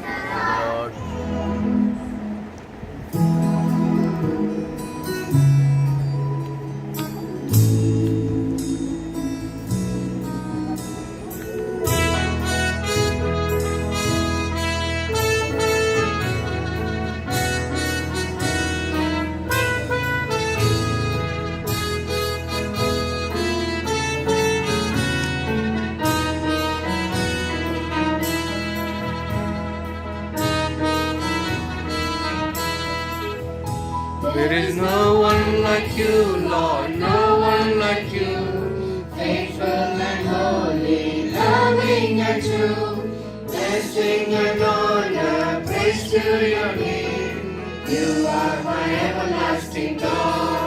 Lord. There is no one like you, Lord, no one like you. Faithful and holy, loving and true, blessing and honor, praise to your name. You are my everlasting God.